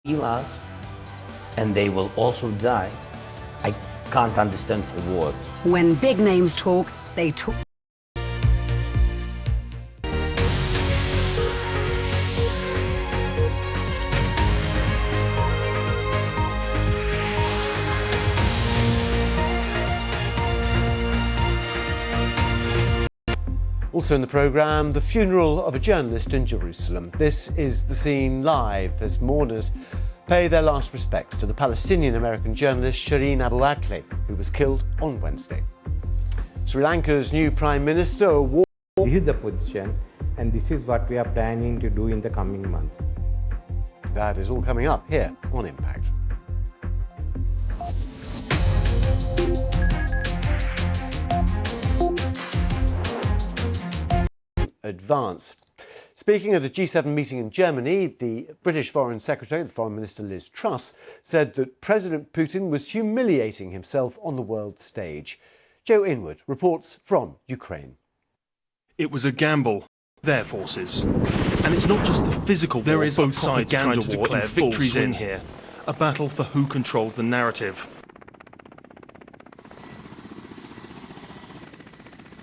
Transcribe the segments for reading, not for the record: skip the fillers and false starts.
kill us, and they will also die. I can't understand for what. When big names talk, they talk. Also in the programme, the funeral of a journalist in Jerusalem. This is the scene live as mourners pay their last respects to the Palestinian-American journalist Shireen Abu Akleh, who was killed on Wednesday. Sri Lanka's new Prime Minister warned... This is the position, and this is what we are planning to do in the coming months. That is all coming up here on Impact. Advance. Speaking at a G7 meeting in Germany, the British Foreign Secretary, the Foreign Minister Liz Truss, said that President Putin was humiliating himself on the world stage. Joe Inwood reports from Ukraine. It was a gamble, their forces. And it's not just the physical war, there is both sides trying to declare victories in here. A battle for who controls the narrative.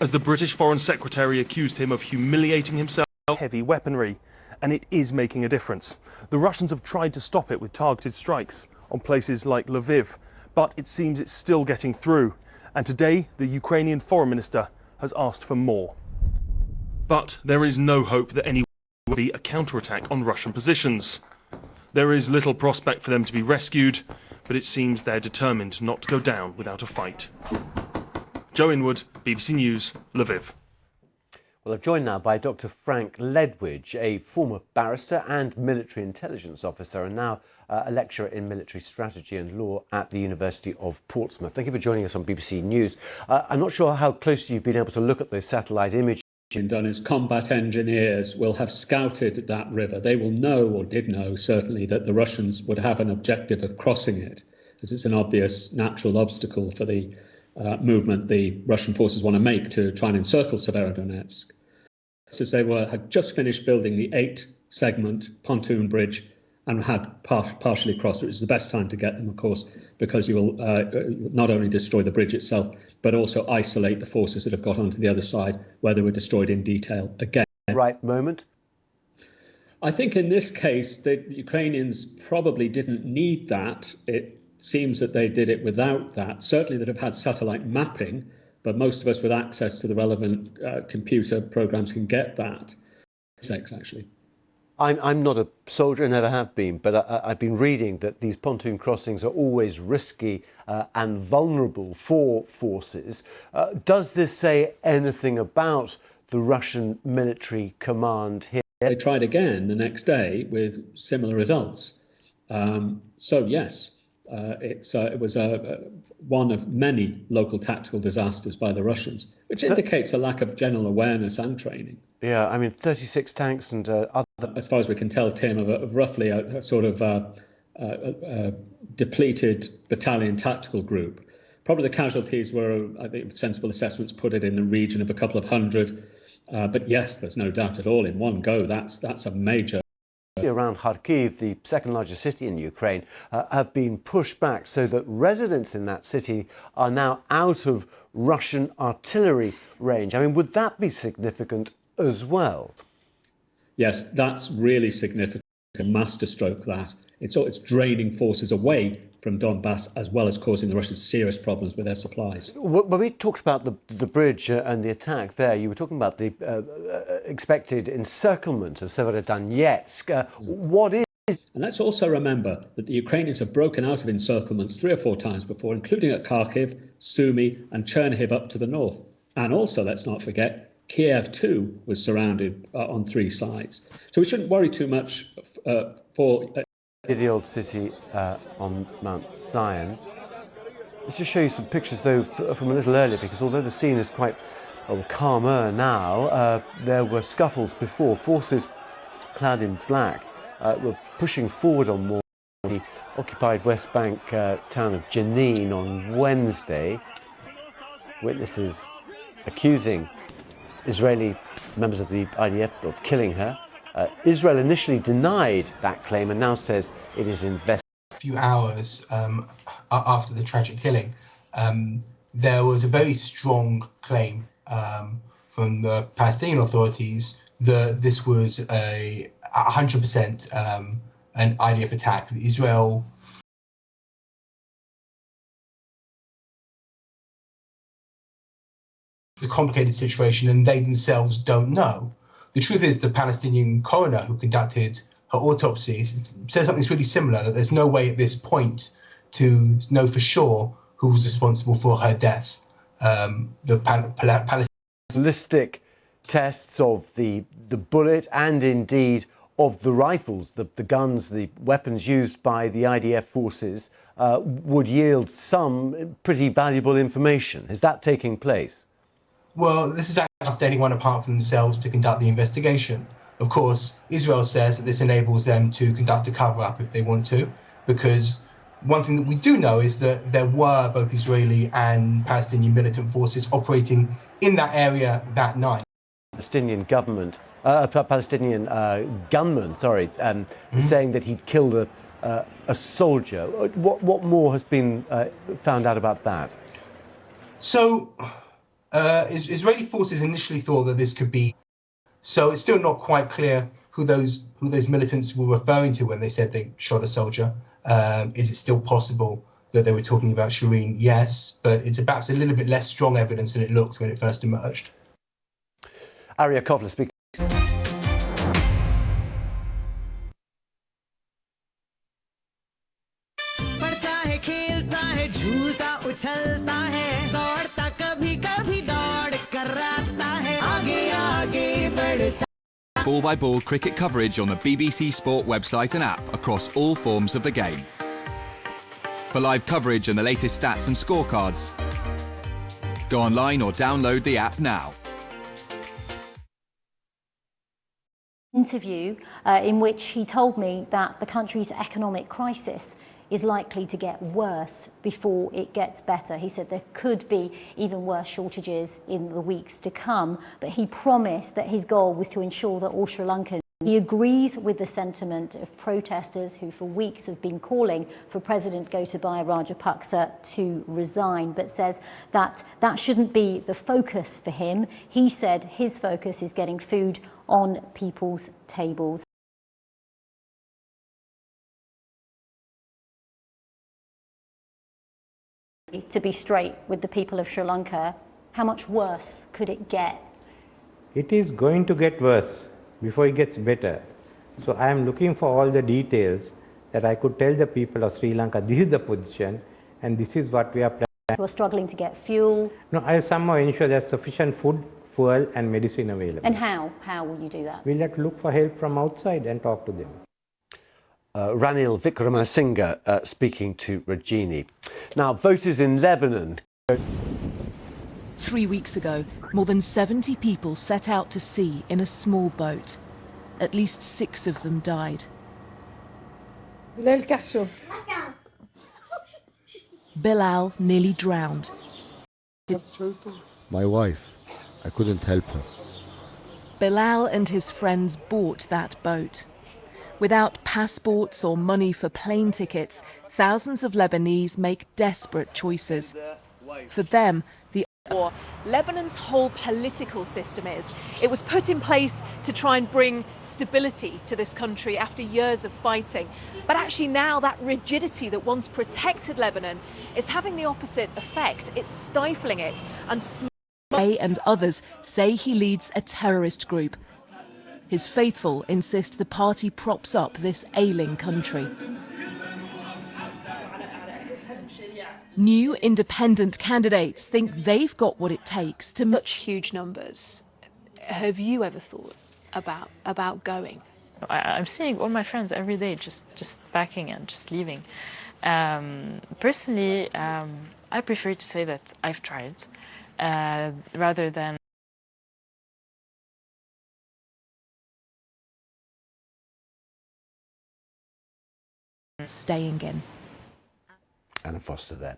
As the British Foreign Secretary accused him of humiliating himself, heavy weaponry, and it is making a difference. The Russians have tried to stop it with targeted strikes on places like Lviv, but it seems it's still getting through. And today, the Ukrainian Foreign Minister has asked for more. But there is no hope that anyone will be a counterattack on Russian positions. There is little prospect for them to be rescued, but it seems they're determined not to go down without a fight. Joe Inwood, BBC News, Lviv. Well, I'm joined now by Dr. Frank Ledwidge, a former barrister and military intelligence officer, and now a lecturer in military strategy and law at the University of Portsmouth. Thank you for joining us on BBC News. I'm not sure how closely you've been able to look at those satellite images. Done is combat engineers will have scouted that river. They will know, or did know certainly, that the Russians would have an objective of crossing it, as it's an obvious natural obstacle for the movement the Russian forces want to make to try and encircle Severodonetsk. As they had just finished building the 8-segment pontoon bridge and had partially crossed, which is the best time to get them, of course, because you will not only destroy the bridge itself, but also isolate the forces that have got onto the other side, where they were destroyed in detail again. Right moment? I think in this case, the Ukrainians probably didn't need that. It seems that they did it without that. Certainly they'd have had satellite mapping, but most of us with access to the relevant computer programs can get that. Actually. I'm not a soldier, never have been, but I've been reading that these pontoon crossings are always risky and vulnerable for forces. Does this say anything about the Russian military command here? They tried again the next day with similar results. So yes. It was one of many local tactical disasters by the Russians, which indicates a lack of general awareness and training. Yeah, I mean, 36 tanks and other... As far as we can tell, Tim, of roughly a sort of depleted battalion tactical group. Probably the casualties were, I think, sensible assessments put it in the region of a couple of hundred. But yes, there's no doubt at all, in one go, that's a major... Around Kharkiv, the second largest city in Ukraine, have been pushed back so that residents in that city are now out of Russian artillery range. I mean, would that be significant as well? Yes, that's really significant. Masterstroke that. It's draining forces away from Donbass, as well as causing the Russians serious problems with their supplies. When we talked about the bridge and the attack there, you were talking about the expected encirclement of Severodonetsk. What is... And let's also remember that the Ukrainians have broken out of encirclements 3 or 4 times before, including at Kharkiv, Sumy and Chernihiv up to the north. And also, let's not forget, Kiev too was surrounded on 3 sides. So we shouldn't worry too much for... The old city on Mount Zion. Let's just show you some pictures though from a little earlier, because although the scene is quite calmer now, there were scuffles before. Forces clad in black were pushing forward on more the occupied West Bank town of Jenin on Wednesday. Witnesses accusing Israeli members of the IDF of killing her. Israel initially denied that claim and now says it is investigating. A few hours after the tragic killing, there was a very strong claim from the Palestinian authorities that this was a 100% an IDF attack. Israel a complicated situation and they themselves don't know. The truth is the Palestinian coroner who conducted her autopsy says something really similar, that there's no way at this point to know for sure who was responsible for her death. The ballistic tests of the bullet and indeed of the rifles, the guns, the weapons used by the IDF forces would yield some pretty valuable information. Is that taking place? Well, this is asked anyone apart from themselves to conduct the investigation. Of course, Israel says that this enables them to conduct a cover-up if they want to, because one thing that we do know is that there were both Israeli and Palestinian militant forces operating in that area that night. Palestinian government, Palestinian gunman, saying that he'd killed a soldier. What more has been found out about that? So, Israeli forces initially thought that this could be. So it's still not quite clear who those militants were referring to when they said they shot a soldier. Is it still possible that they were talking about Shireen? Yes, but it's perhaps a little bit less strong evidence than it looked when it first emerged. Arya Kovler speaking. Ball-by-ball cricket coverage on the BBC Sport website and app across all forms of the game. For live coverage and the latest stats and scorecards, go online or download the app now. Interview in which he told me that the country's economic crisis is likely to get worse before it gets better. He said there could be even worse shortages in the weeks to come, but he promised that his goal was to ensure that all Sri Lankans. He agrees with the sentiment of protesters who for weeks have been calling for President Gotabaya Rajapaksa to resign, but says that that shouldn't be the focus for him. He said his focus is getting food on people's tables. To be straight with the people of Sri Lanka, how much worse could it get? It is going to get worse before it gets better. So I am looking for all the details that I could tell the people of Sri Lanka, this is the position and this is what we are planning. Who are struggling to get fuel? No, I will somehow ensure there's sufficient food, fuel and medicine available. And how? How will you do that? We'll have to look for help from outside and talk to them. Ranil Wickramasinghe speaking to Rajini. Now, voters in Lebanon. 3 weeks ago, more than 70 people set out to sea in a small boat. At least 6 of them died. Bilal nearly drowned. My wife, I couldn't help her. Bilal and his friends bought that boat. Without passports or money for plane tickets, thousands of Lebanese make desperate choices. For them, the Lebanon's whole political system is. It was put in place to try and bring stability to this country after years of fighting. But actually now that rigidity that once protected Lebanon is having the opposite effect. It's stifling it. And others say he leads a terrorist group. His faithful insist the party props up this ailing country. New independent candidates think they've got what it takes to such huge numbers. Have you ever thought about going? I'm seeing all my friends every day just packing and just leaving. Personally, I prefer to say that I've tried rather than staying in. Anna Foster there.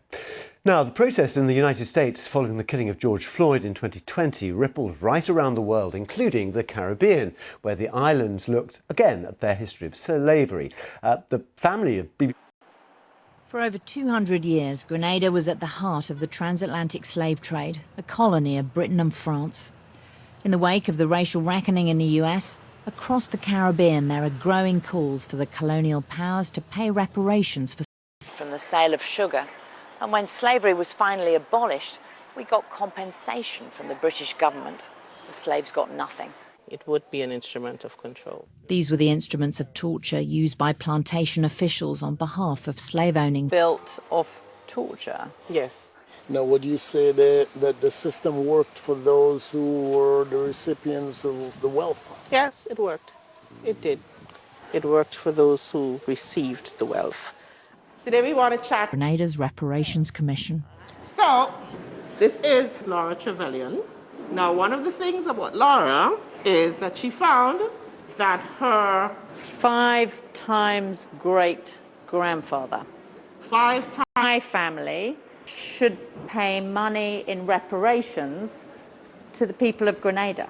Now, the protests in the United States following the killing of George Floyd in 2020 rippled right around the world, including the Caribbean, where the islands looked again at their history of slavery. The family of For over 200 years, Grenada was at the heart of the transatlantic slave trade, a colony of Britain and France. In the wake of the racial reckoning in the US, across the Caribbean there are growing calls for the colonial powers to pay reparations for from the sale of sugar. And when slavery was finally abolished, we got compensation from the British government. The slaves got nothing. It would be an instrument of control. These were the instruments of torture used by plantation officials on behalf of slave owning. Built of torture? Yes. Now, would you say that the system worked for those who were the recipients of the wealth? Yes, it worked. It did. It worked for those who received the wealth. Today we want to chat. Grenada's Reparations Commission. So, this is Laura Trevelyan. Now, one of the things about Laura is that she found that her 5 times great-grandfather, 5 times my family, should pay money in reparations to the people of Grenada.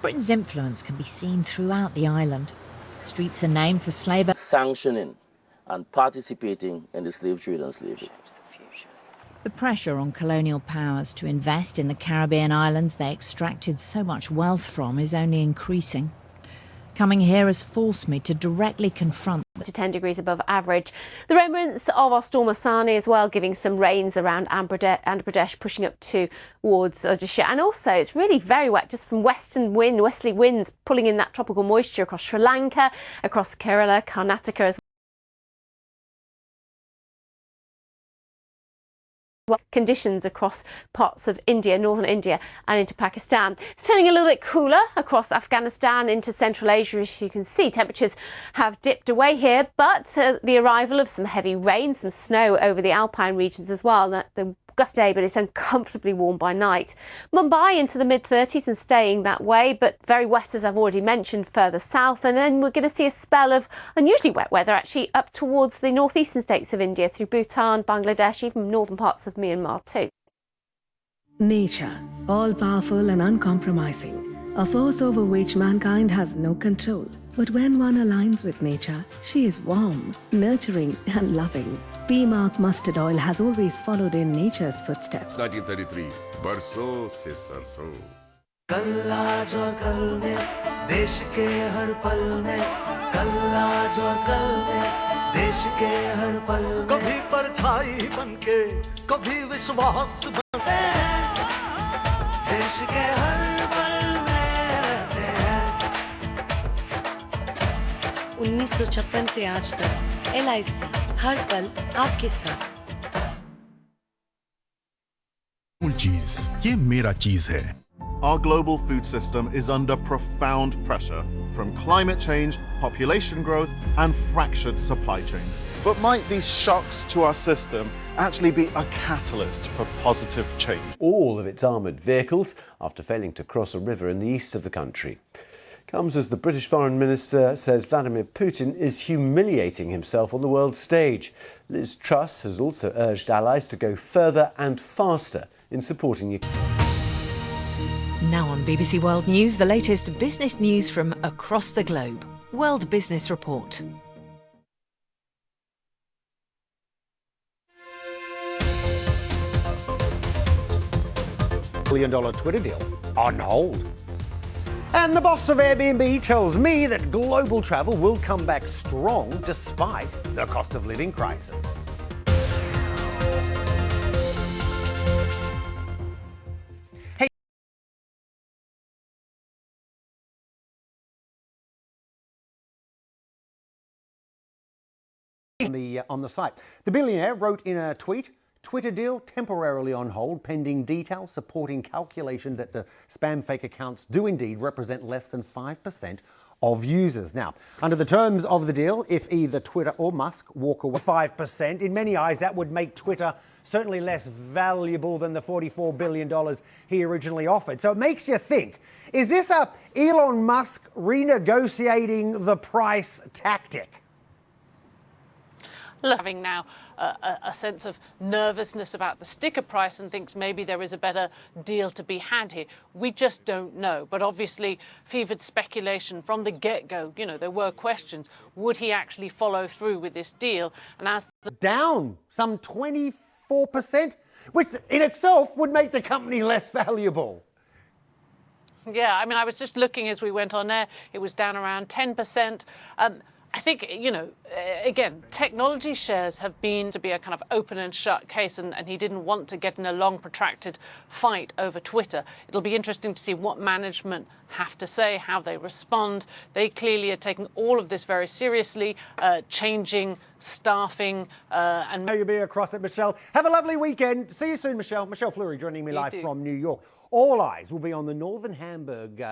Britain's influence can be seen throughout the island. Streets are named for slave sanctioning and participating in the slave trade and slavery. The pressure on colonial powers to invest in the Caribbean islands they extracted so much wealth from is only increasing. Coming here has forced me to directly confront to 10 degrees above average. The remnants of our storm Asani as well, giving some rains around Andhra Pradesh, pushing up towards Odisha. And also it's really very wet just from westerly winds pulling in that tropical moisture across Sri Lanka, across Kerala, Karnataka as well. Conditions across parts of India, northern India and into Pakistan. It's turning a little bit cooler across Afghanistan into Central Asia. As you can see, temperatures have dipped away here, but the arrival of some heavy rain, some snow over the alpine regions as well. The gust day, but it's uncomfortably warm by night. Mumbai into the mid-30s and staying that way, but very wet, as I've already mentioned, further south. And then we're going to see a spell of unusually wet weather actually up towards the northeastern states of India, through Bhutan, Bangladesh, even northern parts of Myanmar too. Nature, all-powerful and uncompromising, a force over which mankind has no control. But when one aligns with nature, she is warm, nurturing and loving. P-Mark mustard oil has always followed in nature's footsteps. 1933, बरसों से सरसों। कल आज और कल में देश के हर पल में, कल आज और कल में देश के हर पल में, कभी परछाई बनके कभी विश्वास बनके देश के हर पल में रहते हैं। 1956 से आज तक LIC हर पल आपके साथ। चीज ये मेरा चीज है। Our global food system is under profound pressure from climate change, population growth, and fractured supply chains. But might these shocks to our system actually be a catalyst for positive change? All of its armoured vehicles after failing to cross a river in the east of the country. Comes as the British Foreign Minister says Vladimir Putin is humiliating himself on the world stage. Liz Truss has also urged allies to go further and faster in supporting Ukraine. Now on BBC World News, the latest business news from across the globe. World Business Report. $1 billion Twitter deal on hold. And the boss of Airbnb tells me that global travel will come back strong despite the cost of living crisis. On the site. The billionaire wrote in a tweet, Twitter deal temporarily on hold pending details supporting calculation that the spam fake accounts do indeed represent less than 5% of users. Now, under the terms of the deal, if either Twitter or Musk walk away 5%, in many eyes that would make Twitter certainly less valuable than the $44 billion he originally offered. So it makes you think, is this a Elon Musk renegotiating the price tactic? Having now a sense of nervousness about the sticker price and thinks maybe there is a better deal to be had here. We just don't know. But obviously, fevered speculation from the get-go. You know, there were questions. Would he actually follow through with this deal? And as down some 24%, which in itself would make the company less valuable. Yeah, I mean, I was just looking as we went on air. It was down around 10%. I think, you know, again, technology shares have been to be a kind of open and shut case, and he didn't want to get in a long, protracted fight over Twitter. It'll be interesting to see what management have to say, how they respond. They clearly are taking all of this very seriously, changing staffing and... You'll be across it, Michelle. Have a lovely weekend. See you soon, Michelle. Michelle Fleury joining me live from New York. All eyes will be on the northern Hamburg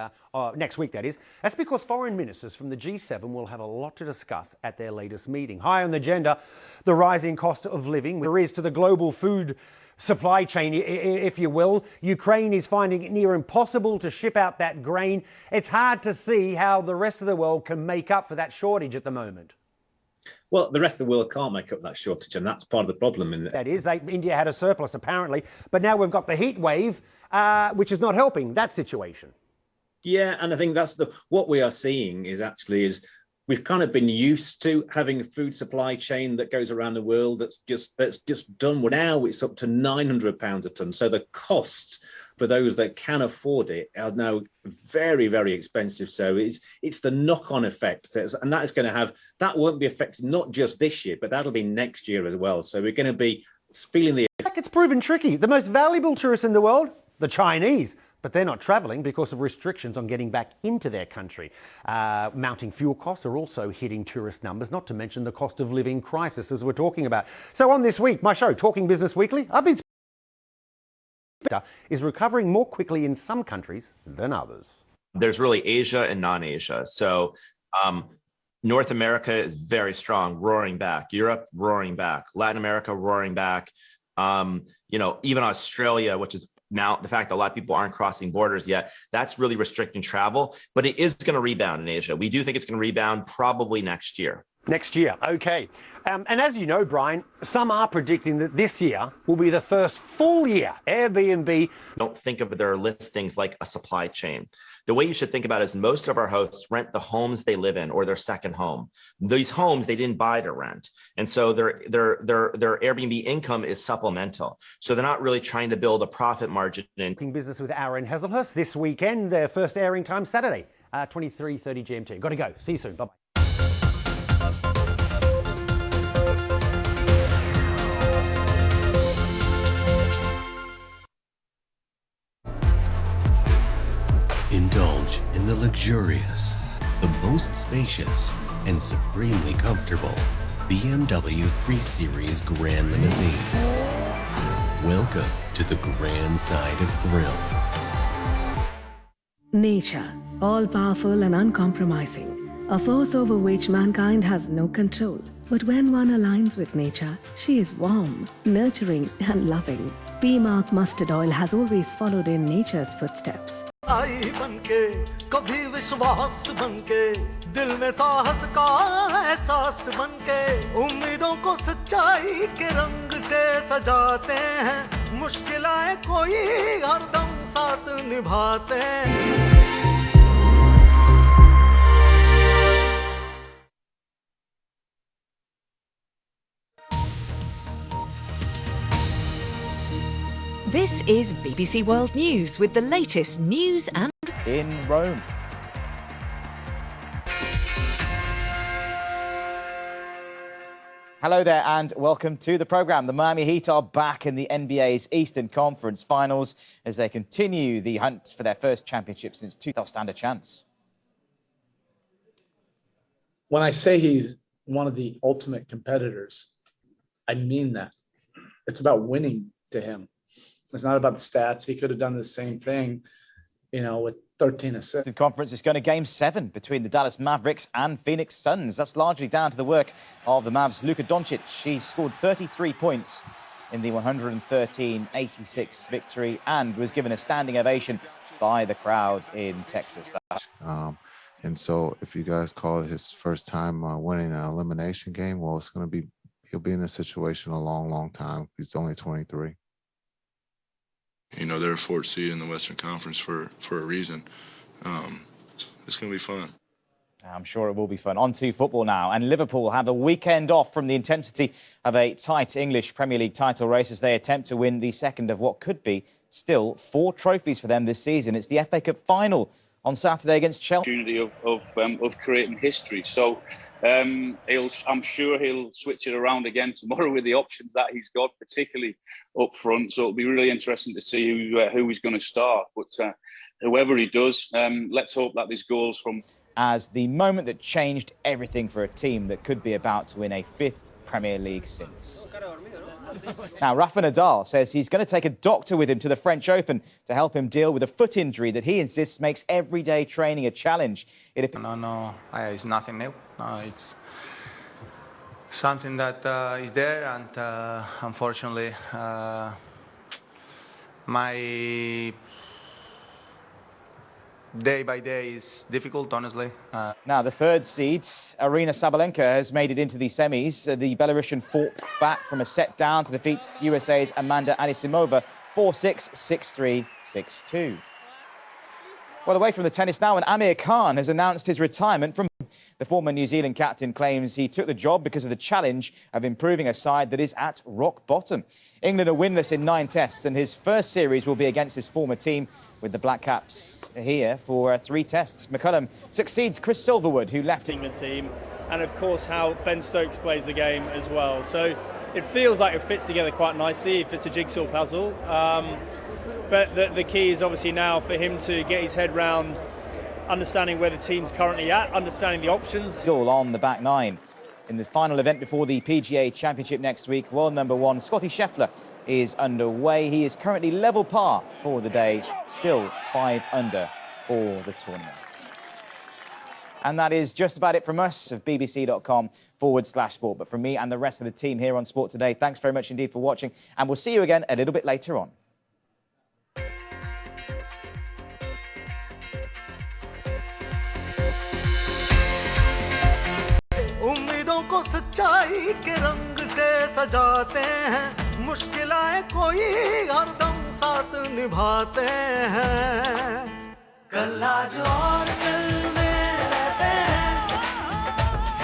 next week, that is. That's because foreign ministers from the G7 will have a lot to discuss at their latest meeting. High on the agenda, the rising cost of living. There is to the global food supply chain, if you will. Ukraine is finding it near impossible to ship out that grain. It's hard to see how the rest of the world can make up for that shortage at the moment. Well, the rest of the world can't make up that shortage, and that's part of the problem. That is, India had a surplus apparently, but now we've got the heat wave, which is not helping that situation. Yeah, and I think that's what we are seeing is we've kind of been used to having a food supply chain that goes around the world that's just done. Well, now it's up to £900 a tonne. So the costs for those that can afford it are now very, very expensive. So it's the knock-on effect, and that won't be affected not just this year, but that'll be next year as well. So we're going to be feeling the... It's proven tricky. The most valuable tourists in the world, the Chinese, but they're not travelling because of restrictions on getting back into their country. Mounting fuel costs are also hitting tourist numbers, not to mention the cost of living crisis as we're talking about. So on this week, my show, Talking Business Weekly, I've been is recovering more quickly in some countries than others. There's really Asia and non-Asia. So North America is very strong, roaring back. Europe, roaring back. Latin America, roaring back. You know, even Australia, which is now the fact that a lot of people aren't crossing borders yet, that's really restricting travel, but it is going to rebound in Asia. We do think it's going to rebound probably next year. Next year, okay. And as you know, Brian, some are predicting that this year will be the first full year Airbnb. Don't think of their listings like a supply chain. The way you should think about it is most of our hosts rent the homes they live in or their second home. These homes they didn't buy to rent. And so their Airbnb income is supplemental. So they're not really trying to build a profit margin. Business with Aaron Hazelhurst this weekend. Their first airing time Saturday, 23:30 GMT. Got to go. See you soon. Bye-bye. Indulge in the luxurious, the most spacious, and supremely comfortable BMW 3 Series Grand Limousine. Welcome to the grand side of thrill. Nature, all-powerful and uncompromising, a force over which mankind has no control. But when one aligns with nature, she is warm, nurturing and loving. P-Mark mustard oil has always followed in nature's footsteps. आई बनके कभी विश्वास बनके दिल में साहस का एहसास बनके उम्मीदों को सच्चाई के रंग से सजाते हैं मुश्किलें कोई हरदम साथ निभाते हैं This is BBC World News with the latest news and... in Rome. Hello there and welcome to the programme. The Miami Heat are back in the NBA's Eastern Conference Finals as they continue the hunt for their first championship since 2000. They'll stand a chance. When I say he's one of the ultimate competitors, I mean that. It's about winning to him. It's not about the stats. He could have done the same thing, you know, with 13 assists. The conference is going to Game 7 between the Dallas Mavericks and Phoenix Suns. That's largely down to the work of the Mavs' Luka Doncic. He scored 33 points in the 113-86 victory and was given a standing ovation by the crowd in Texas. And so if you guys call it his first time winning an elimination game, well, it's going to be, he'll be in this situation a long, long time. He's only 23. You know, they're a fourth seed in the Western Conference for a reason. It's going to be fun. I'm sure it will be fun. On to football now. And Liverpool have a weekend off from the intensity of a tight English Premier League title race as they attempt to win the second of what could be still 4 trophies for them this season. It's the FA Cup final on Saturday against Chelsea. Opportunity of creating history. So I'm sure he'll switch it around again tomorrow with the options that he's got, particularly up front. So it'll be really interesting to see who he's going to start. But whoever he does, let's hope that this goes from... As the moment that changed everything for a team that could be about to win a 5th Premier League since. Now, Rafa Nadal says he's going to take a doctor with him to the French Open to help him deal with a foot injury that he insists makes everyday training a challenge. No, it's nothing new. No, it's something that is there, and unfortunately, my day by day is difficult, honestly. Now, the 3rd seed, Aryna Sabalenka, has made it into the semis. The Belarusian fought back from a set down to defeat USA's Amanda Anisimova 4-6, 6-3, 6-2. Well, away from the tennis now, and Amir Khan has announced his retirement from... The former New Zealand captain claims he took the job because of the challenge of improving a side that is at rock bottom. England are winless in 9 tests, and his first series will be against his former team, with the Black Caps here for 3 tests. McCullum succeeds Chris Silverwood, who left England team, and of course how Ben Stokes plays the game as well. So it feels like it fits together quite nicely if it's a jigsaw puzzle. But the key is obviously now for him to get his head round understanding where the team's currently at, understanding the options. All on the back 9. In the final event before the PGA Championship next week, world number 1, Scottie Scheffler, is underway. He is currently level par for the day, still 5 under for the tournament. And that is just about it from us of bbc.com/sport. But from me and the rest of the team here on Sport Today, thanks very much indeed for watching, and we'll see you again a little bit later on. उम्मीदों को सच्चाई के रंग से सजाते हैं, मुश्किलें कोई हरदम साथ निभाते हैं, कल आज और कल में रहते हैं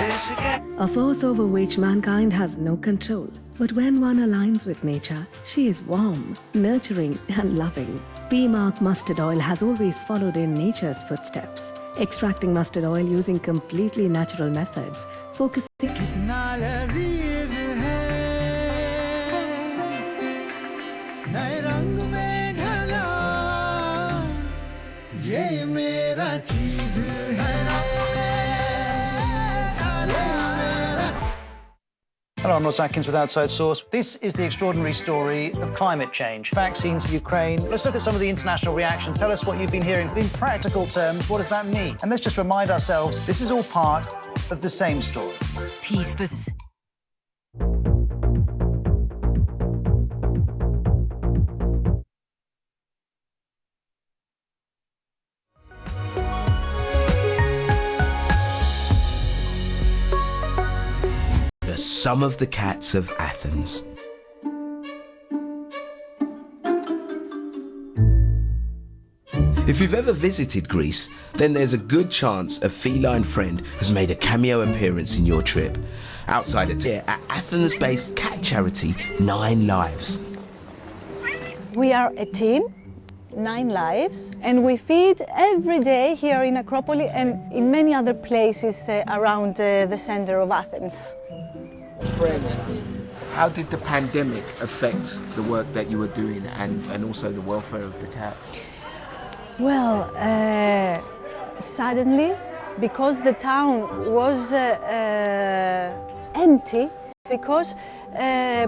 देश के. A force over which mankind has no control. But when one aligns with nature, she is warm, nurturing and loving. B-Mark mustard oil has always followed in nature's footsteps, extracting mustard oil using completely natural methods, focusing... कितना लजीज है, नए रंग में ढला, ये मेरा चीज है. Hello, I'm Ross Atkins with Outside Source. This is the extraordinary story of climate change. Vaccines for Ukraine. Let's look at some of the international reaction. Tell us what you've been hearing. In practical terms, what does that mean? And let's just remind ourselves, this is all part of the same story. Peace that's... Some of the cats of Athens. If you've ever visited Greece, then there's a good chance a feline friend has made a cameo appearance in your trip. Outside of here at Athens-based cat charity 9 Lives. We are a team, 9 Lives, and we feed every day here in Acropolis and in many other places around the center of Athens. How did the pandemic affect the work that you were doing and also the welfare of the cats? Well, suddenly, because the town was empty, because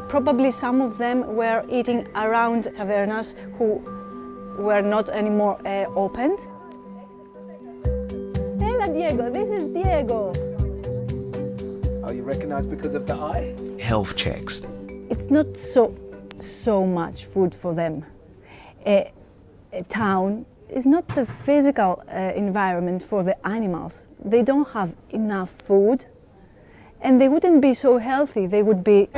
probably some of them were eating around tavernas who were not anymore opened. not Diego. This is Diego. Are you recognized because of the eye? Health checks. It's not so much food for them. A town is not the physical environment for the animals. They don't have enough food, and they wouldn't be so healthy. They would be.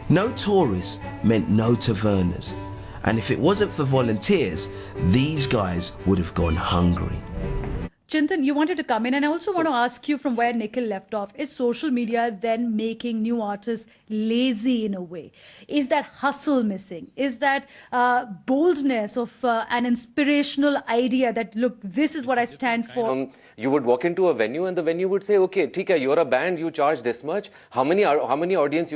No tourists meant no tavernas. And if it wasn't for volunteers, these guys would have gone hungry. Chintan, you wanted to come in, and I also want to ask you from where Nikhil left off. Is social media then making new artists lazy in a way? Is that hustle missing? Is that boldness of an inspirational idea that, look, this is what I stand for? You would walk into a venue and the venue would say, okay, Tika, you're a band, you charge this much. How many audience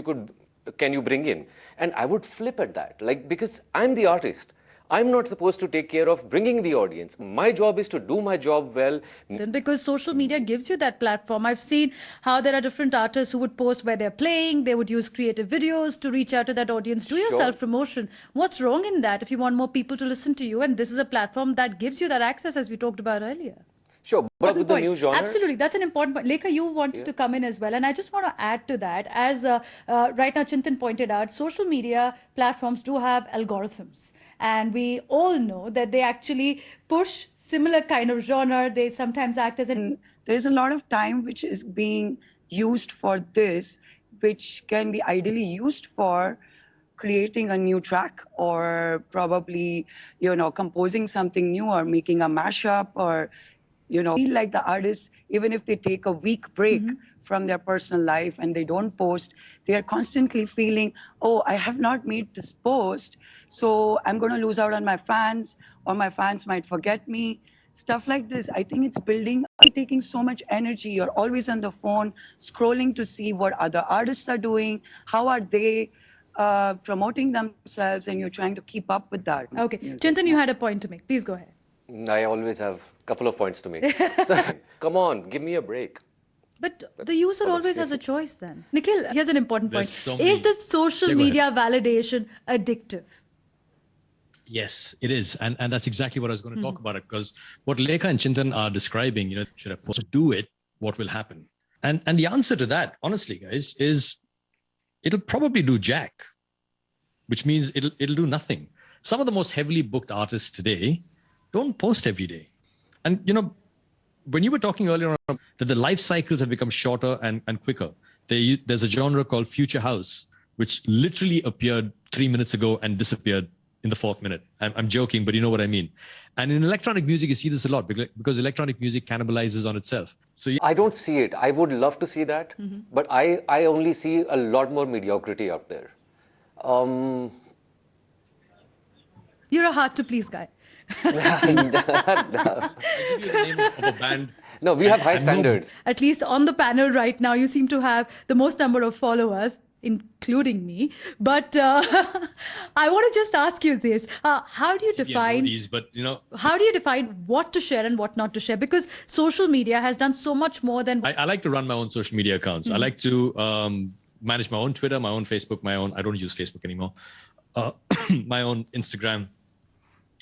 can you bring in? And I would flip at that, like, because I'm the artist. I'm not supposed to take care of bringing the audience. My job is to do my job well. Because social media gives you that platform. I've seen how there are different artists who would post where they're playing. They would use creative videos to reach out to that audience. Do your self-promotion. What's wrong in that if you want more people to listen to you? And this is a platform that gives you that access, as we talked about earlier. Sure, but with the new genre. Absolutely, that's an important point. Lekha, you wanted to come in as well, and I just want to add to that. As right now Chintan pointed out, social media platforms do have algorithms, and we all know that they actually push similar kind of genre. They sometimes act as an. There's a lot of time which is being used for this, which can be ideally used for creating a new track, or probably, composing something new, or making a mashup, or feel like the artists, even if they take a week break from their personal life and they don't post, they are constantly feeling, oh, I have not made this post, so I'm going to lose out on my fans, or my fans might forget me. Stuff like this, I think it's taking so much energy. You're always on the phone, scrolling to see what other artists are doing, how are they promoting themselves, and you're trying to keep up with that. Okay, Chintan, you had a point to make. Please go ahead. I always have a couple of points to make. So, come on, give me a break. But the user always has a choice then. Nikhil, here's an important point. Is this social media validation addictive? Yes, it is. And that's exactly what I was going to talk about, because what Lekha and Chintan are describing, should I do it, what will happen? And the answer to that, honestly, guys, is it'll probably do jack, which means it'll do nothing. Some of the most heavily booked artists today don't post every day. And, when you were talking earlier on that the life cycles have become shorter and quicker, there's a genre called Future House, which literally appeared 3 minutes ago and disappeared in the 4th minute. I'm joking, but you know what I mean. And in electronic music, you see this a lot because electronic music cannibalizes on itself. So I don't see it. I would love to see that, but I only see a lot more mediocrity out there. You're a hard to please guy. No, we have high standards. At least on the panel right now, you seem to have the most number of followers, including me. But I want to just ask you this: how do you define? How do you define what to share and what not to share? Because social media has done so much more than. I like to run my own social media accounts. I like to manage my own Twitter, my own Facebook, I don't use Facebook anymore. My own Instagram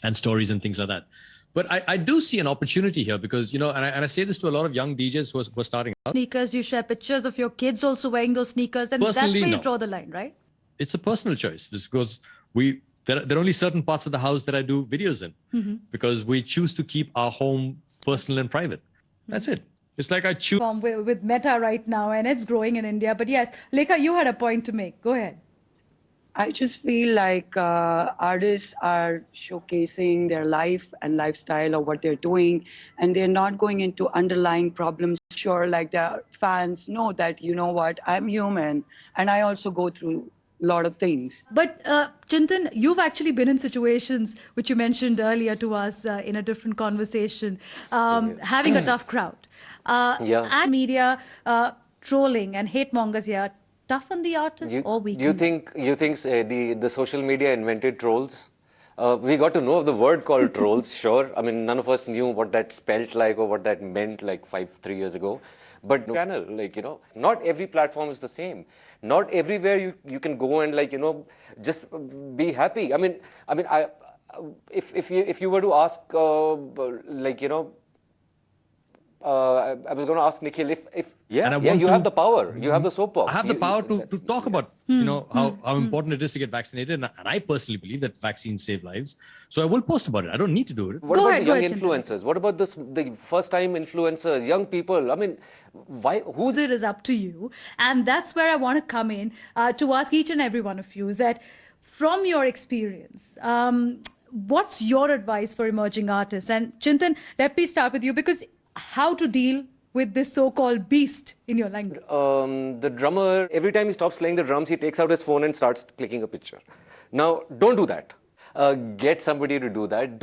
and stories and things like that. But I do see an opportunity here because, and I say this to a lot of young DJs who are starting out. Sneakers, you share pictures of your kids also wearing those sneakers, and Personally, that's where you no. draw the line, right? It's a personal choice because there are only certain parts of the house that I do videos in because we choose to keep our home personal and private. That's it. It's like I choose. With Meta right now, and it's growing in India. But yes, Lekha, you had a point to make. Go ahead. I just feel like artists are showcasing their life and lifestyle of what they're doing, and they're not going into underlying problems. Sure, like their fans know that, you know what, I'm human, and I also go through a lot of things. But Chintan, you've actually been in situations which you mentioned earlier to us in a different conversation, having a tough crowd. And media trolling and hate mongers here. Toughen the artist or weaken? You think the social media invented trolls? We got to know of the word called trolls, sure. I mean, none of us knew what that spelt like or what that meant like 3 years ago. but channel, like, you know, not every platform is the same. Not everywhere you can go and, like, you know, just be happy. I mean, if you were to ask, like, you know, I was going to ask Nikhil if you have the power, you have the soapbox. I have the power to talk about, you know, how important it is to get vaccinated. And I personally believe that vaccines save lives. So I will post about it. I don't need to do it. What about the young influencers? What about the first-time influencers, young people? I mean, why? Who's it is up to you. And that's where I want to come in to ask each and every one of you is that from your experience, what's your advice for emerging artists? And Chintan, let me start with you, because how to deal with this so-called beast in your language? The drummer, every time he stops playing the drums, he takes out his phone and starts clicking a picture. Now, don't do that. Get somebody to do that.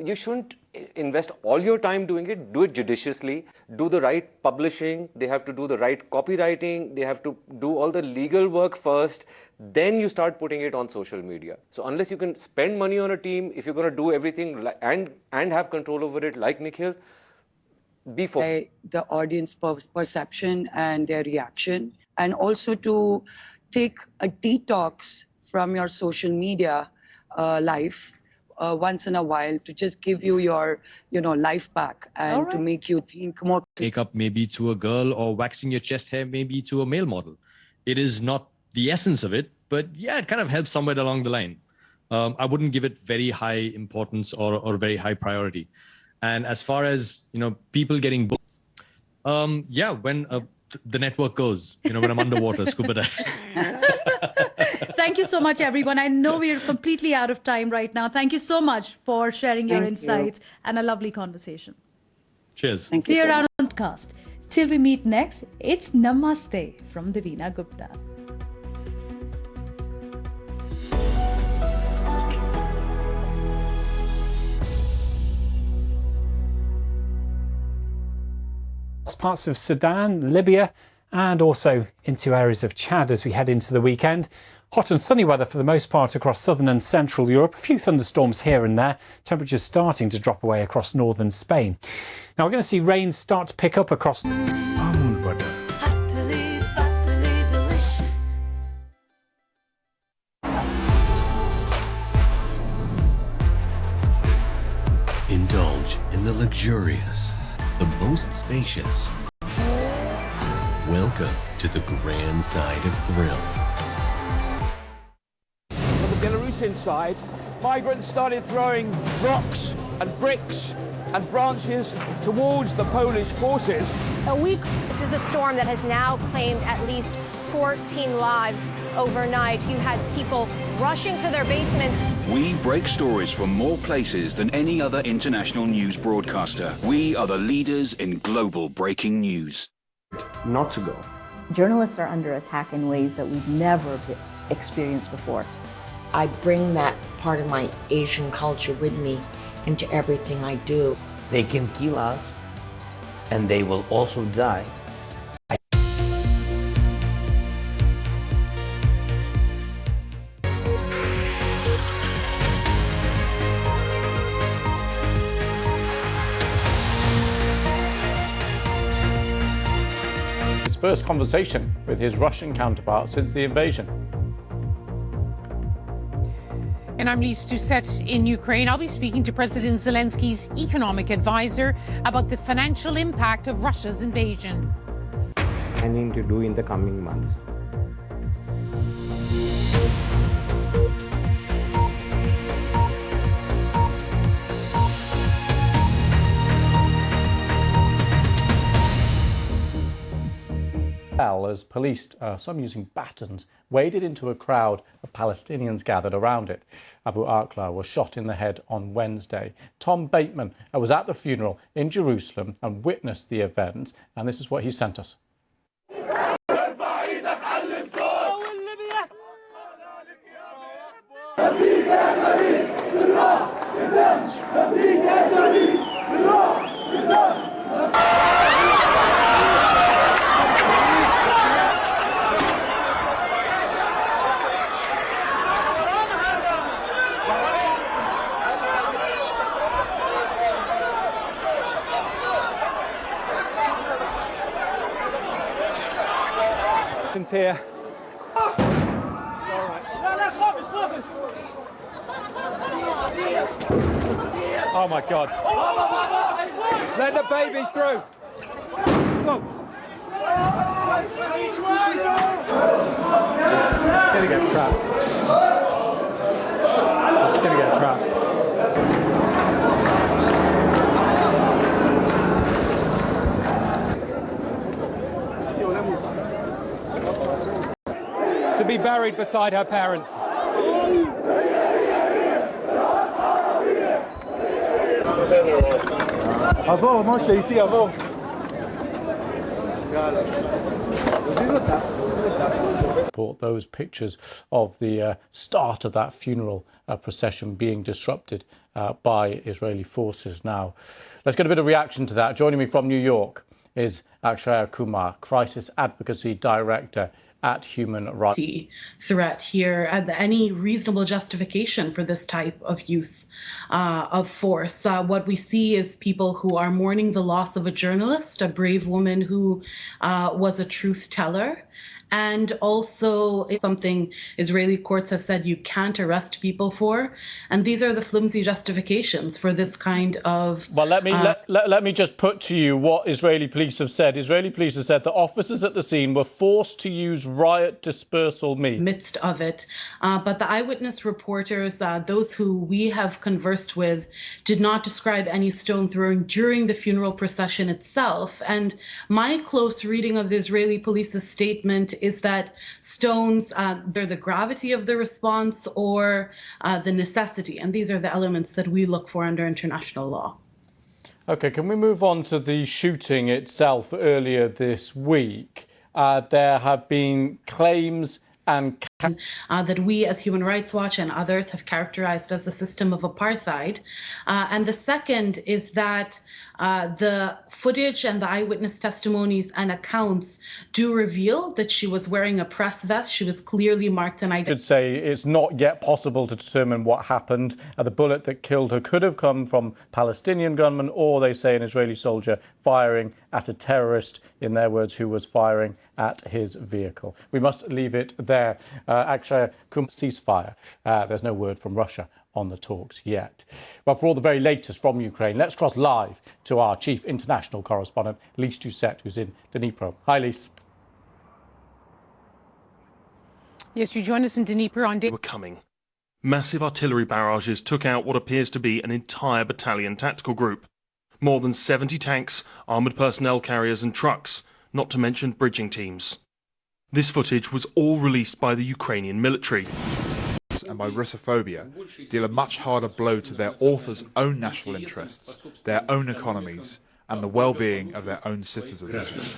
You shouldn't invest all your time doing it. Do it judiciously. Do the right publishing. They have to do the right copywriting. They have to do all the legal work first. Then you start putting it on social media. So unless you can spend money on a team, if you're going to do everything and have control over it, like Nikhil, before the audience perception and their reaction, and also to take a detox from your social media life once in a while, to just give you your life back and to make you think more. Makeup maybe to a girl, or waxing your chest hair maybe to a male model. It is not the essence of it, but yeah, it kind of helps somewhere along the line. I wouldn't give it very high importance or very high priority. And as far as, you know, people getting booked, yeah, when the network goes, you know, when I'm underwater, scuba dive. Thank you so much, everyone. I know we're completely out of time right now. Thank you so much for sharing your insights and a lovely conversation. Cheers. See you around on podcast. Till we meet next, it's Namaste from Divina Gupta. Parts of Sudan, Libya, and also into areas of Chad as we head into the weekend. Hot and sunny weather for the most part across southern and central Europe. A few thunderstorms here and there. Temperatures starting to drop away across northern Spain. Now we're going to see rain start to pick up across. Almond butter. Delicious. Indulge in the luxurious, the most spacious. Welcome to the grand side of thrill. On the Belarusian side, migrants started throwing rocks and bricks and branches towards the Polish forces. A week. This is a storm that has now claimed at least 14 lives overnight. You had people rushing to their basements. We break stories from more places than any other international news broadcaster. We are the leaders in global breaking news. Not to go. Journalists are under attack in ways that we've never experienced before. I bring that part of my Asian culture with me into everything I do. They can kill us, and they will also die. His first conversation with his Russian counterpart since the invasion. And I'm Lise Doucette in Ukraine. I'll be speaking to President Zelensky's economic advisor about the financial impact of Russia's invasion. Planning to do in the coming months. As police, some using batons, waded into a crowd of Palestinians gathered around it. Abu Akla was shot in the head on Wednesday. Tom Bateman was at the funeral in Jerusalem and witnessed the event, and this is what he sent us. civilians here. Oh my God. Let the baby through. Whoa. It's going to get trapped. It's going to get trapped. To be buried beside her parents. Avant, moi j'ai été avant. Those pictures of the start of that funeral procession being disrupted by Israeli forces now. Let's get a bit of reaction to that. Joining me from New York is Akshaya Kumar, Crisis Advocacy Director at Human Rights. Threat here, and any reasonable justification for this type of use of force. What we see is people who are mourning the loss of a journalist, a brave woman who was a truth teller. And also something Israeli courts have said you can't arrest people for. And these are the flimsy justifications for this kind of... Well, let me just put to you what Israeli police have said. Israeli police have said that officers at the scene were forced to use riot dispersal means. Midst of it. But the eyewitness reporters, those who we have conversed with, did not describe any stone throwing during the funeral procession itself. And my close reading of the Israeli police's statement is that stones, they're the gravity of the response or the necessity. And these are the elements that we look for under international law. OK, can we move on to the shooting itself earlier this week? There have been claims and that we as Human Rights Watch and others have characterized as a system of apartheid. And the second is that the footage and the eyewitness testimonies and accounts do reveal that she was wearing a press vest. She was clearly marked and identified. I should say it's not yet possible to determine what happened. The bullet that killed her could have come from Palestinian gunmen, or they say an Israeli soldier firing at a terrorist, in their words, who was firing at his vehicle. We must leave it there. Actually, ceasefire. There's no word from Russia on the talks yet. But for all the very latest from Ukraine, let's cross live to our chief international correspondent, Lise Doucette, who's in Dnipro. Hi, Lise. Yes, you join us in Dnipro on day. Were coming. Massive artillery barrages took out what appears to be an entire battalion tactical group. More than 70 tanks, armoured personnel carriers and trucks, not to mention bridging teams. This footage was all released by the Ukrainian military. And by Russophobia deal a much harder blow to their authors' own national interests, their own economies, and the well-being of their own citizens.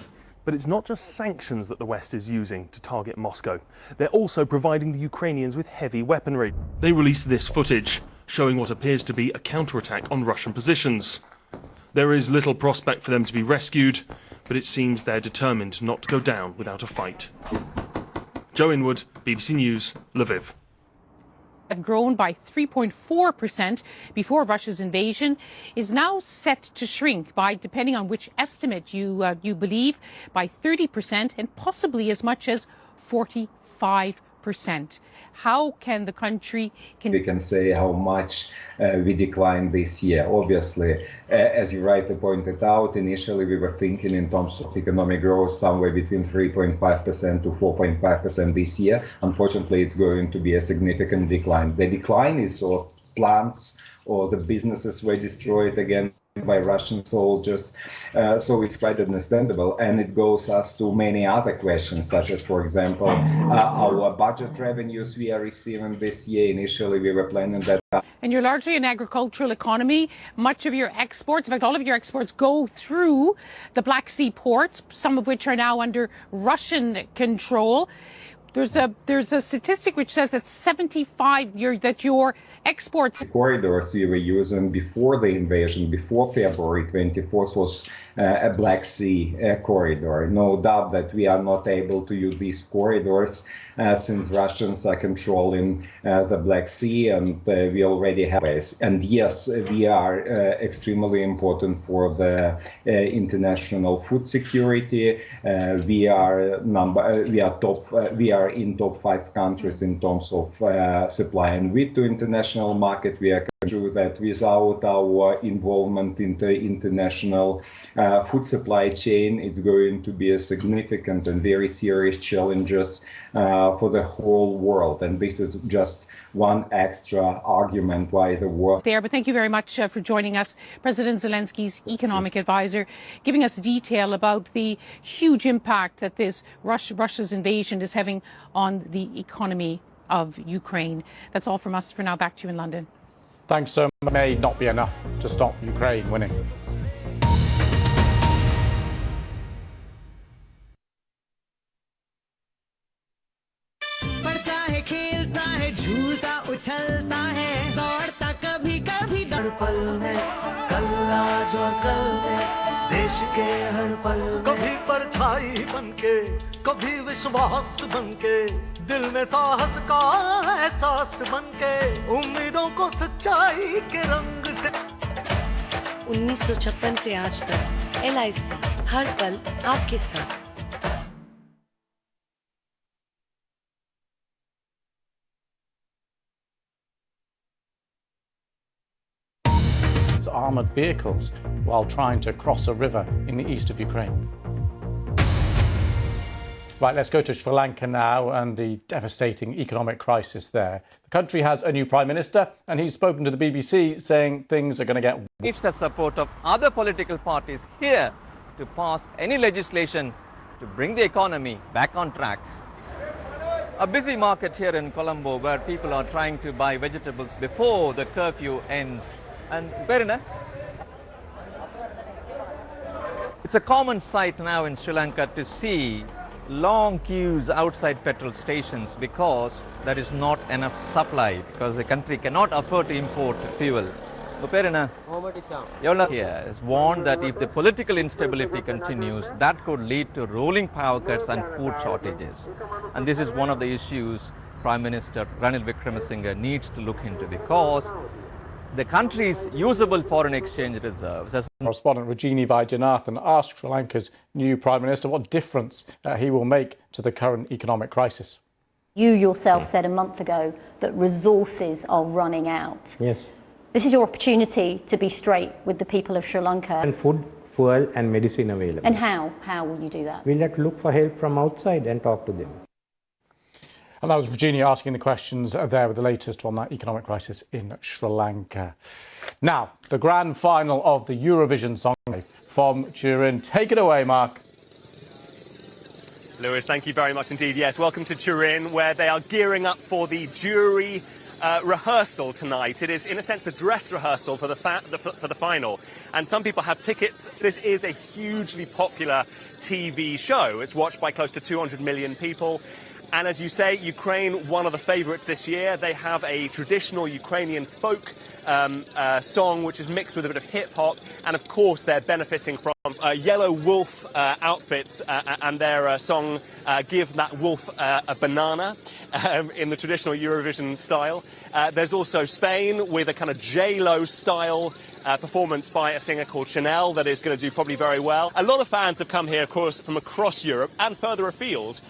But it's not just sanctions that the West is using to target Moscow. They're also providing the Ukrainians with heavy weaponry. They released this footage, showing what appears to be a counterattack on Russian positions. There is little prospect for them to be rescued, but it seems they're determined not to go down without a fight. Joe Inwood, BBC News, Lviv. Have grown by 3.4% before Russia's invasion, is now set to shrink by, depending on which estimate you believe, by 30% and possibly as much as 45%. How can the country... We can say how much we declined this year. Obviously, as you rightly pointed out, initially we were thinking in terms of economic growth somewhere between 3.5% to 4.5% this year. Unfortunately, it's going to be a significant decline. The decline is of plants or the businesses were destroyed again by Russian soldiers, so it's quite understandable, and it goes us to many other questions, such as, for example, our budget revenues we are receiving this year. Initially, we were planning that. And you're largely an agricultural economy. Much of your exports, in fact, all of your exports go through the Black Sea ports, some of which are now under Russian control. There's a statistic which says that 75 that your exports corridors we were using before the invasion, before February 24th, was a Black Sea corridor. No doubt that we are not able to use these corridors since Russians are controlling the Black Sea, and we already have ways. And yes, we are extremely important for the international food security. We are in top 5 countries in terms of supplying wheat to international market. We are sure that without our involvement in the international food supply chain, it's going to be a significant and very serious challenges for the whole world. And this is just one extra argument why the war. But thank you very much for joining us, President Zelensky's economic advisor, giving us detail about the huge impact that this Russia's invasion is having on the economy of Ukraine. That's all from us for now. Back to you in London. Thanks so much. May not be enough to stop Ukraine winning. उछलता है दौड़ता कभी कभी हर पल में कल आज और कल में देश के हर पल कभी परछाई बनके कभी विश्वास बनके दिल में साहस का एहसास बनके उम्मीदों को सच्चाई के रंग से 1956 से आज तक LIC हर पल आपके साथ। Armoured vehicles while trying to cross a river in the east of Ukraine. Right, let's go to Sri Lanka now and the devastating economic crisis there. The country has a new Prime Minister and he's spoken to the BBC saying things are going to get... Needs the support of other political parties here to pass any legislation to bring the economy back on track. A busy market here in Colombo where people are trying to buy vegetables before the curfew ends. And Perina, it's a common sight now in Sri Lanka to see long queues outside petrol stations because there is not enough supply, because the country cannot afford to import fuel. Perina, here is warned that if the political instability continues, that could lead to rolling power cuts and food shortages. And this is one of the issues Prime Minister Ranil Wickremesinghe needs to look into, because the country's usable foreign exchange reserves. Correspondent Rajini Vaidyanathan asked Sri Lanka's new Prime Minister what difference he will make to the current economic crisis. You yourself said a month ago that resources are running out. Yes. This is your opportunity to be straight with the people of Sri Lanka. And food, fuel and medicine available. And how? How will you do that? We'll have to look for help from outside and talk to them. And that was Virginia asking the questions there with the latest on that economic crisis in Sri Lanka. Now, the grand final of the Eurovision Song from Turin. Take it away, Mark. Lewis, thank you very much indeed. Yes, welcome to Turin, where they are gearing up for the jury rehearsal tonight. It is, in a sense, the dress rehearsal for the final. And some people have tickets. This is a hugely popular TV show. It's watched by close to 200 million people. And as you say, Ukraine, one of the favourites this year. They have a traditional Ukrainian folk song, which is mixed with a bit of hip-hop. And, of course, they're benefiting from yellow wolf outfits and their song, Give That Wolf a Banana, in the traditional Eurovision style. There's also Spain with a kind of J-Lo style performance by a singer called Chanel that is going to do probably very well. A lot of fans have come here, of course, from across Europe and further afield.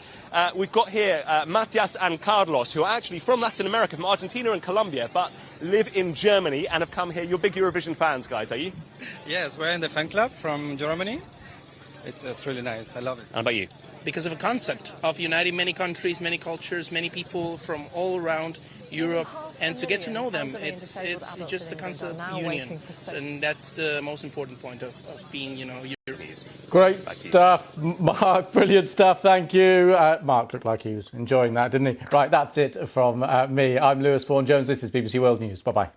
We've got here Matias and Carlos, who are actually from Latin America, from Argentina and Colombia, but live in Germany and have come here. You're big Eurovision fans, guys, are you? Yes, we're in the fan club from Germany. It's really nice. I love it. How about you? Because of a concept of uniting many countries, many cultures, many people from all around Europe, and to get to know them. It's just the concept of union, and that's the most important point of being, European. Great stuff, Mark. Brilliant stuff. Thank you. Mark looked like he was enjoying that, didn't he? Right, that's it from me. I'm Lewis Vaughan-Jones. This is BBC World News. Bye-bye.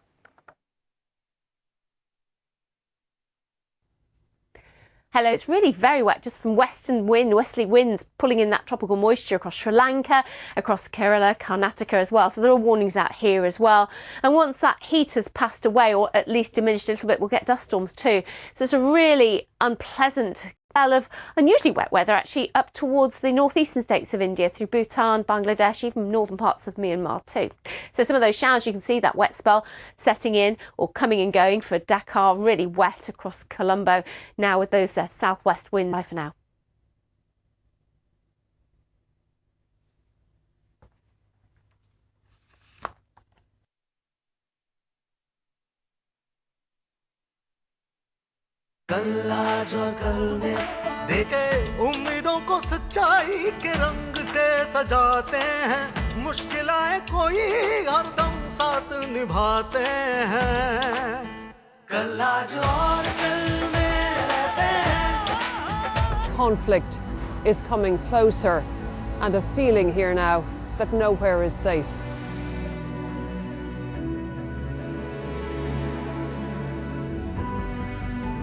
Hello, it's really very wet just from westerly winds pulling in that tropical moisture across Sri Lanka, across Kerala, Karnataka as well. So there are warnings out here as well. And once that heat has passed away, or at least diminished a little bit, we'll get dust storms too. So it's a really unpleasant spell of unusually wet weather actually up towards the northeastern states of India through Bhutan, Bangladesh, even northern parts of Myanmar too. So some of those showers, you can see that wet spell setting in or coming and going for Dakar, really wet across Colombo now with those southwest winds. Bye for now. कल आज और कल में देखे उम्मीदों को सच्चाई के रंग से सजाते हैं मुश्किलें कोई हरदम साथ निभाते हैं कल आज और कल में रहते हैं. Conflict is coming closer and a feeling here now that nowhere is safe.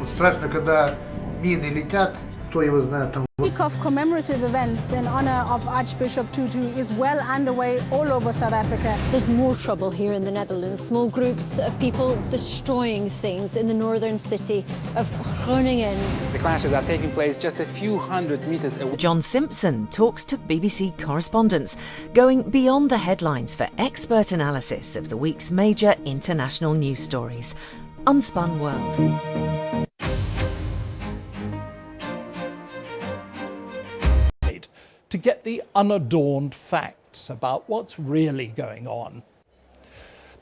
Страшно, когда мины летят, кто его знает там. The week of commemorative events in honor of Archbishop Tutu is well underway all over South Africa. There's more trouble here in the Netherlands. Small groups of people destroying things in the northern city of Groningen. The clashes are taking place just a few hundred meters away. John Simpson talks to BBC correspondents, going beyond the headlines for expert analysis of the week's major international news stories. Unspun World. To get the unadorned facts about what's really going on.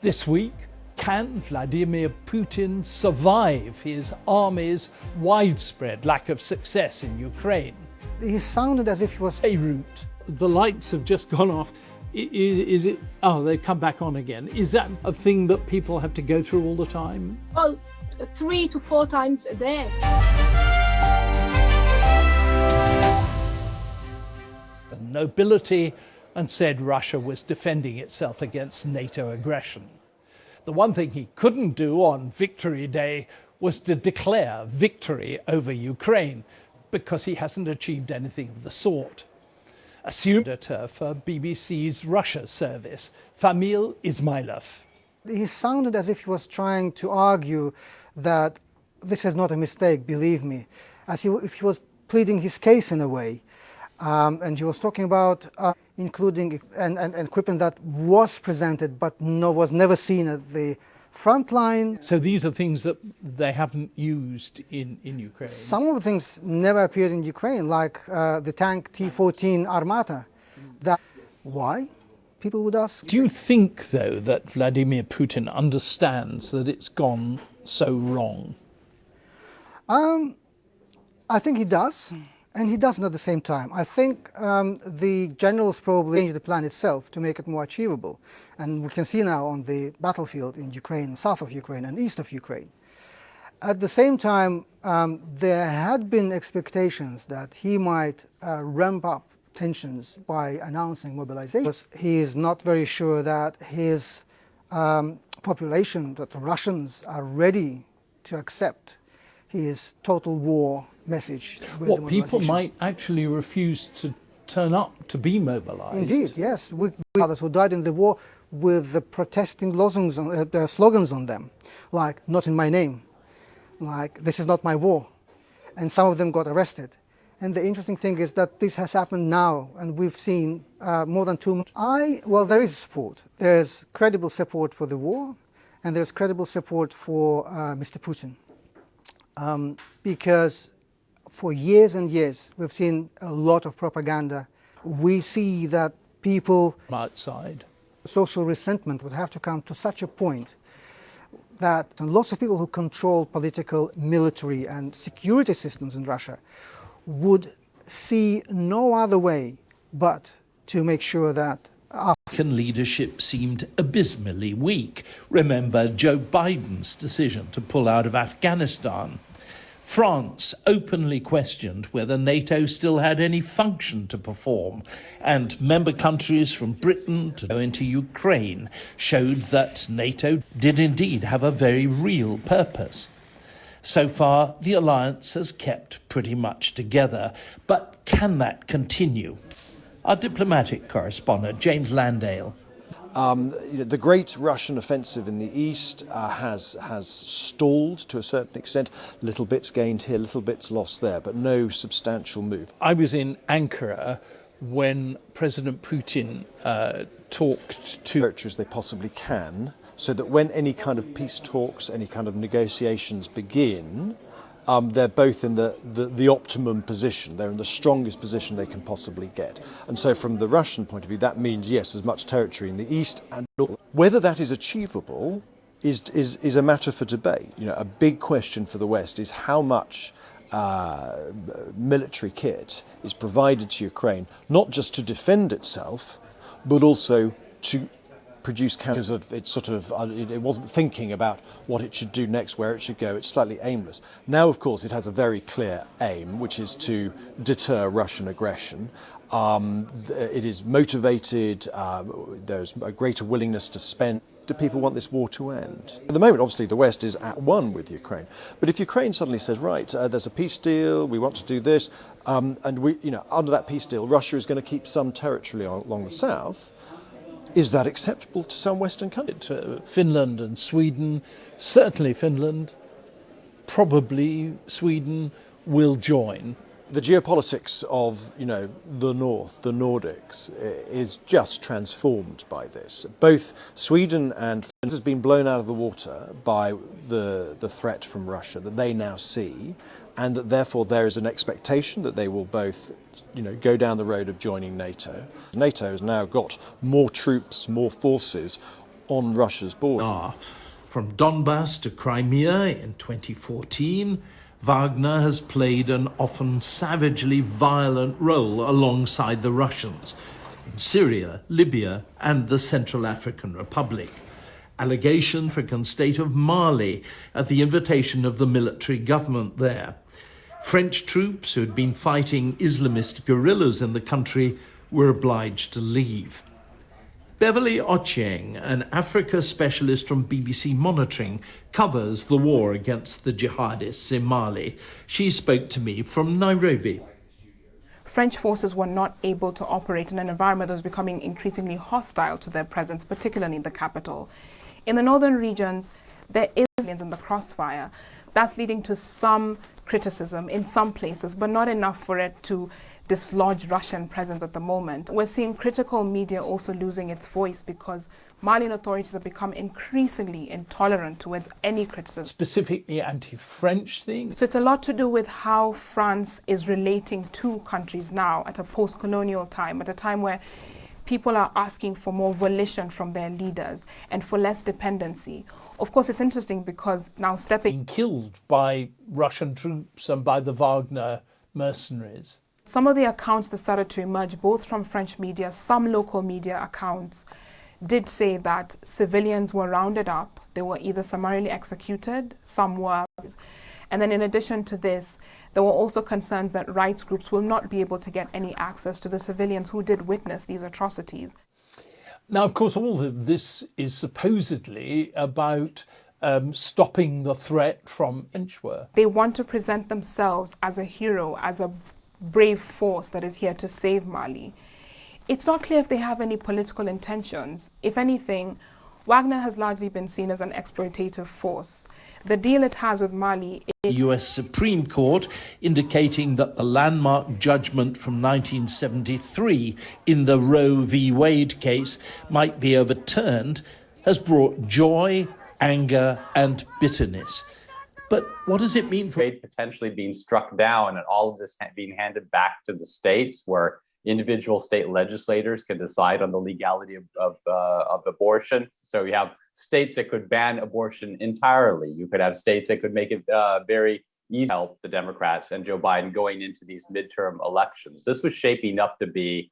This week, can Vladimir Putin survive his army's widespread lack of success in Ukraine? He sounded as if he was Beirut. The lights have just gone off. Is it? Oh, they come back on again. Is that a thing that people have to go through all the time? Well, 3 to 4 times a day. Nobility and said Russia was defending itself against NATO aggression. The one thing he couldn't do on Victory Day was to declare victory over Ukraine, because he hasn't achieved anything of the sort. Assumed editor for BBC's Russia service, Famil Ismailov. He sounded as if he was trying to argue that this is not a mistake, believe me, as if he was pleading his case in a way. And he was talking about including and equipment that was presented but was never seen at the front line. So these are things that they haven't used in Ukraine? Some of the things never appeared in Ukraine, like the tank T-14 Armata. Why? People would ask. Do you think, though, that Vladimir Putin understands that it's gone so wrong? I think he does. And he doesn't at the same time. I think the generals probably changed the plan itself to make it more achievable. And we can see now on the battlefield in Ukraine, south of Ukraine and east of Ukraine. At the same time, there had been expectations that he might ramp up tensions by announcing mobilization. He is not very sure that his population, that the Russians are ready to accept his total war message. What, people might actually refuse to turn up to be mobilized? Indeed, yes. We others who died in the war with the protesting slogans on them, like "Not in my name," like "This is not my war," and some of them got arrested. And the interesting thing is that this has happened now, and we've seen more than 2 months. Well, there is support. There's credible support for the war, and there's credible support for Mr. Putin. Because for years and years, we've seen a lot of propaganda. We see that people outside, social resentment would have to come to such a point that lots of people who control political, military and security systems in Russia would see no other way but to make sure that American leadership seemed abysmally weak. Remember Joe Biden's decision to pull out of Afghanistan. France openly questioned whether NATO still had any function to perform, and member countries from Britain to go into Ukraine showed that NATO did indeed have a very real purpose. So far, the alliance has kept pretty much together, but can that continue? Our diplomatic correspondent, James Landale. The great Russian offensive in the east has stalled to a certain extent. Little bits gained here, little bits lost there, but no substantial move. I was in Ankara when President Putin talked to as they possibly can, so that when any kind of peace talks, any kind of negotiations begin, they're both in the optimum position. They're in the strongest position they can possibly get. And so from the Russian point of view, that means, yes, as much territory in the east and north. Whether that is achievable is a matter for debate. You know, a big question for the West is how much military kit is provided to Ukraine, not just to defend itself, but also to produce counters of it it wasn't thinking about what it should do next, where it should go. It's slightly aimless. Now, of course, it has a very clear aim, which is to deter Russian aggression. It is motivated. There's a greater willingness to spend. Do people want this war to end? At the moment, obviously, the West is at one with Ukraine. But if Ukraine suddenly says, right, there's a peace deal, we want to do this, and we, under that peace deal, Russia is going to keep some territory along the south. Is that acceptable to some Western countries? Finland and Sweden, certainly Finland, probably Sweden will join. The geopolitics of, the North, the Nordics, is just transformed by this. Both Sweden and Finland has been blown out of the water by the threat from Russia that they now see, and that therefore there is an expectation that they will both go down the road of joining NATO. NATO has now got more troops, more forces on Russia's border. From Donbass to Crimea in 2014, Wagner has played an often savagely violent role alongside the Russians in Syria, Libya, and the Central African Republic. Allegation African state of Mali at the invitation of the military government there. French troops who had been fighting Islamist guerrillas in the country were obliged to leave. Beverly Ochieng, an Africa specialist from BBC Monitoring, covers the war against the jihadists in Mali. She spoke to me from Nairobi. French forces were not able to operate in an environment that was becoming increasingly hostile to their presence, particularly in the capital. In the northern regions, there is in the crossfire. That's leading to some criticism in some places, but not enough for it to dislodge Russian presence at the moment. We're seeing critical media also losing its voice because Malian authorities have become increasingly intolerant towards any criticism. Specifically anti-French things? So it's a lot to do with how France is relating to countries now at a post-colonial time, at a time where people are asking for more volition from their leaders and for less dependency. Of course, it's interesting because now stepping... Killed by Russian troops and by the Wagner mercenaries. Some of the accounts that started to emerge, both from French media, some local media accounts, did say that civilians were rounded up. They were either summarily executed, some were. And then in addition to this, there were also concerns that rights groups will not be able to get any access to the civilians who did witness these atrocities. Now, of course, all of this is supposedly about stopping the threat from Inchworth. They want to present themselves as a hero, as a brave force that is here to save Mali. It's not clear if they have any political intentions. If anything, Wagner has largely been seen as an exploitative force. The deal it has with Mali is the US Supreme Court indicating that the landmark judgment from 1973 in the Roe v. Wade case might be overturned has brought joy, anger, and bitterness. But what does it mean for trade potentially being struck down and all of this being handed back to the states where individual state legislators can decide on the legality of abortion? So you have states that could ban abortion entirely. You could have states that could make it very easy to help the Democrats and Joe Biden going into these midterm elections. This was shaping up to be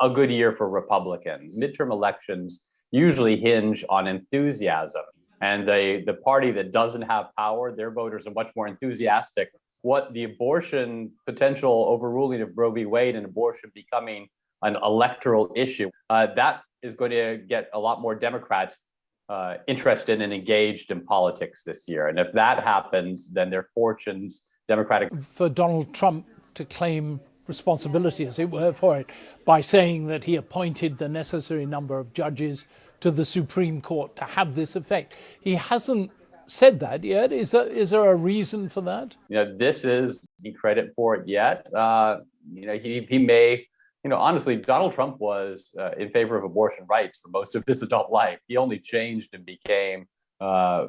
a good year for Republicans. Midterm elections usually hinge on enthusiasm. And the party that doesn't have power, their voters are much more enthusiastic. What the abortion potential overruling of Roe v. Wade and abortion becoming an electoral issue, that is going to get a lot more Democrats interested and engaged in politics this year. And if that happens, then their fortunes, Democratic... For Donald Trump to claim responsibility, as it were, for it by saying that he appointed the necessary number of judges to the Supreme Court to have this effect. He hasn't said that yet. Is there a reason for that? This is credit for it yet. He may... honestly, Donald Trump was in favor of abortion rights for most of his adult life. He only changed and became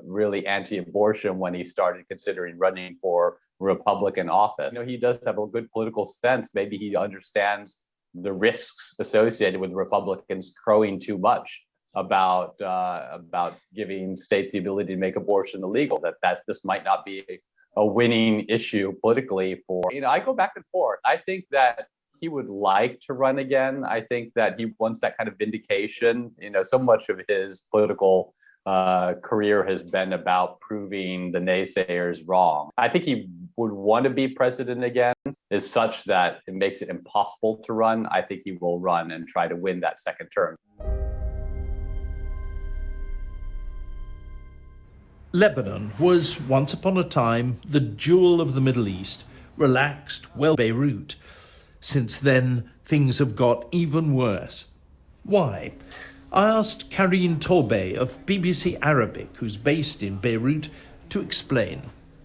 really anti-abortion when he started considering running for Republican office. He does have a good political sense. Maybe he understands the risks associated with Republicans crowing too much about giving states the ability to make abortion illegal. This might not be a winning issue politically for. I go back and forth. I think that he would like to run again. I think that he wants that kind of vindication. So much of his political career has been about proving the naysayers wrong. I think he would want to be president again, is such that it makes it impossible to run. I think he will run and try to win that second term. Lebanon was once upon a time the jewel of the Middle East, relaxed, well, Beirut. Since then, things have got even worse. Why? I asked Karine Torbey of BBC Arabic, who's based in Beirut, to explain.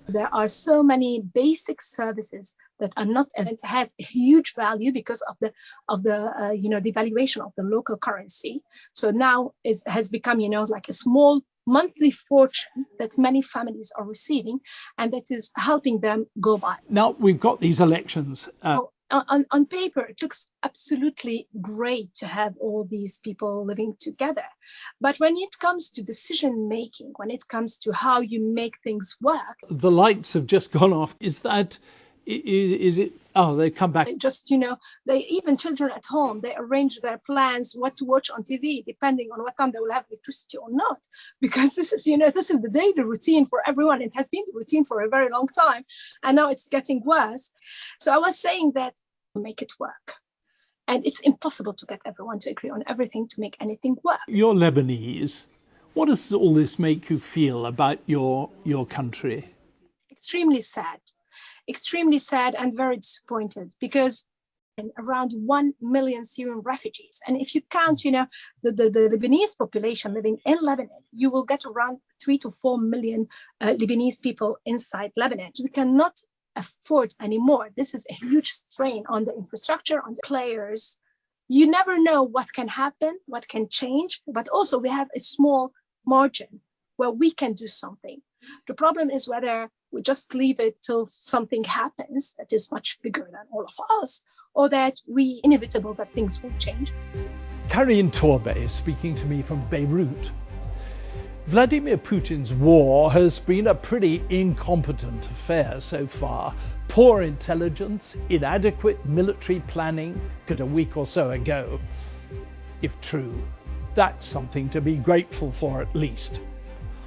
There are so many basic services that are not, and it has huge value because of the devaluation of the local currency. So now it has become, like a small monthly fortune that many families are receiving, and that is helping them go by. Now we've got these elections. On paper, it looks absolutely great to have all these people living together. But when it comes to decision making, when it comes to how you make things work... The lights have just gone off. Is it... Oh, they come back. Just, even children at home, they arrange their plans, what to watch on TV, depending on what time they will have electricity or not. Because this is the daily routine for everyone. It has been the routine for a very long time. And now it's getting worse. So I was saying that make it work. And it's impossible to get everyone to agree on everything to make anything work. You're Lebanese. What does all this make you feel about your country? Extremely sad and very disappointed, because around 1 million Syrian refugees. And if you count, the Lebanese population living in Lebanon, you will get around 3 to 4 million Lebanese people inside Lebanon. We cannot afford anymore. This is a huge strain on the infrastructure, on the players. You never know what can happen, what can change, but also we have a small margin where we can do something. The problem is whether we just leave it till something happens that is much bigger than all of us, or that we inevitable that things will change. Karine Torbey is speaking to me from Beirut. Vladimir Putin's war has been a pretty incompetent affair so far. Poor intelligence, inadequate military planning a week or so ago. If true, that's something to be grateful for at least.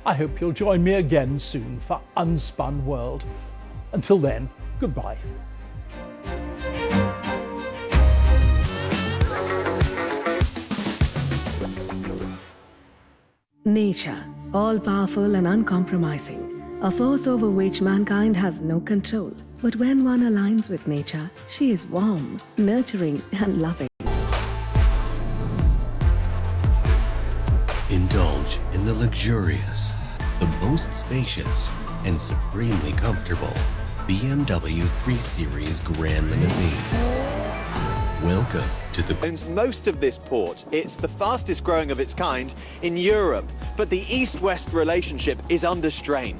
I hope you'll join me again soon for Unspun World. Until then, goodbye. Nature, all-powerful and uncompromising, a force over which mankind has no control. But when one aligns with nature, she is warm, nurturing and loving. Indulge in the luxurious, the most spacious, and supremely comfortable BMW 3 Series Grand Limousine. Welcome to the... Owns most of this port. It's the fastest growing of its kind in Europe, but the east-west relationship is under strain.